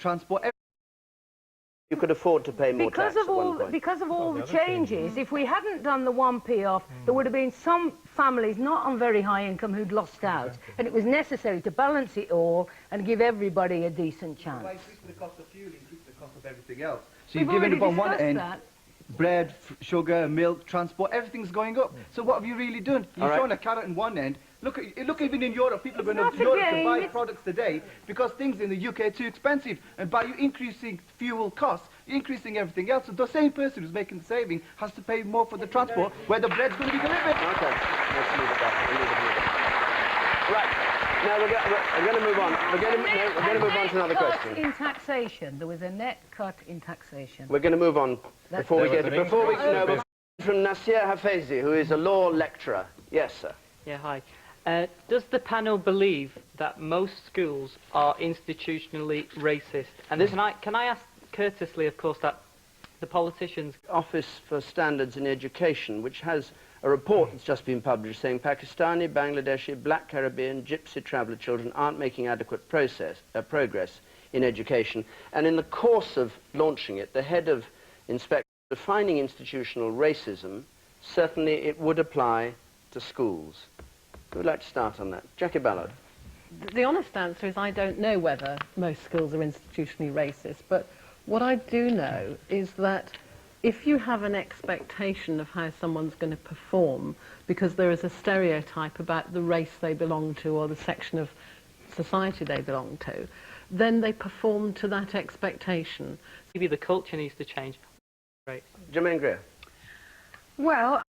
transport. You could afford to pay more tax at one point. Because of all the changes, if we hadn't done the 1p off, there would have been some families not on very high income who'd lost out. And it was necessary to balance it all and give everybody a decent chance. By increasing the cost of fuel, increase the cost of everything else. So We've you've given already up on one discussed end, that. bread, sugar, milk, transport, everything's going up. So what have you really done? You've shown a carrot in one end. Look even in Europe, people are going to Europe to buy products today because things in the UK are too expensive. And by you increasing fuel costs, you're increasing everything else. So the same person who's making the saving has to pay more for the transport where the bread's going to be delivered. Okay, let's leave it there. Right, now we're going to move on. We're going to move on to another question. In taxation, there was a net cut in taxation. We're going to move on before we know from Nasir Hafezi, who is a law lecturer. Yes, sir. Yeah, hi. Does the panel believe that most schools are institutionally racist? And can I ask courteously, of course, that the politicians... Office for Standards in Education, which has a report that's just been published saying Pakistani, Bangladeshi, Black Caribbean, Gypsy traveller children aren't making adequate progress in education. And in the course of launching it, the head of inspection defining institutional racism, certainly it would apply to schools. Who would like to start on that? Jackie Ballard. The honest answer is I don't know whether most schools are institutionally racist, but what I do know is that if you have an expectation of how someone's going to perform because there is a stereotype about the race they belong to or the section of society they belong to, then they perform to that expectation. Maybe the culture needs to change. Right. Jermaine Greer. Well,